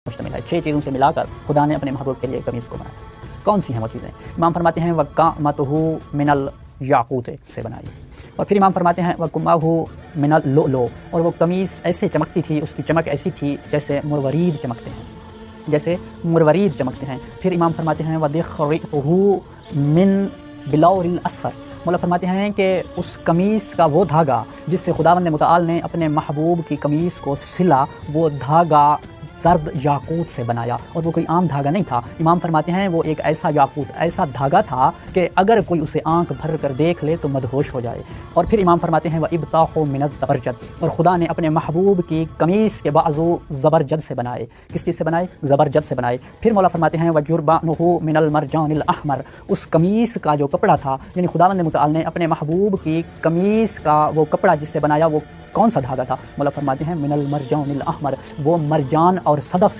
मुश्तमिल है। 6 चीज़ों से मिलाकर खुदा ने अपने महबूब के लिए कमीज़ को बनाया। कौन सी हैं वो चीज़ें? इमाम फरमाते हैं वक़ामतहू मिनल याक़ूत से बनाई। और फिर इमाम फरमाते हैं वकुमाहू मिनल लुअलु, और वो कमीज़ ऐसे चमकती थी, उसकी चमक ऐसी थी जैसे मुरवरीद चमकते हैं, जैसे मुरवरीद चमकते हैं। फिर इमाम फरमाते हैं वदिख़रितहू मिन बिलौरिल अस्फ़र, मौला फरमाते हैं कि उस कमीज़ का वो धागा जिससे खुदावंद मुतआल ने अपने महबूब की कमीज़ को सिला, वो धागा ज़र्द याकूत से बनाया, और वो कोई आम धागा नहीं था। इमाम फरमाते हैं वो एक ऐसा याकूत, ऐसा धागा था कि अगर कोई उसे आंख भर कर देख ले तो मदहोश हो जाए। और फिर इमाम फरमाते हैं व इब्ताहु मिनत ज़बरजद, और खुदा ने अपने महबूब की कमीज़ के बाज़ू ज़बरजद से बनाए। किस चीज़ से बनाए? ज़बरजद से बनाए। फिर मौला फरमाते हैं व जुर्बानुहु मिनल मरजानिल अहमर, उस कमीज़ का जो कपड़ा था, यानी खुदावंद मुतआल ने अपने महबूब की कमीज़ का वो कपड़ा जिससे बनाया, वो कौन सा धागा था? मौला फरमाते हैं मिनल मरजानिल अहमर, वो मरजान और सदफ़ से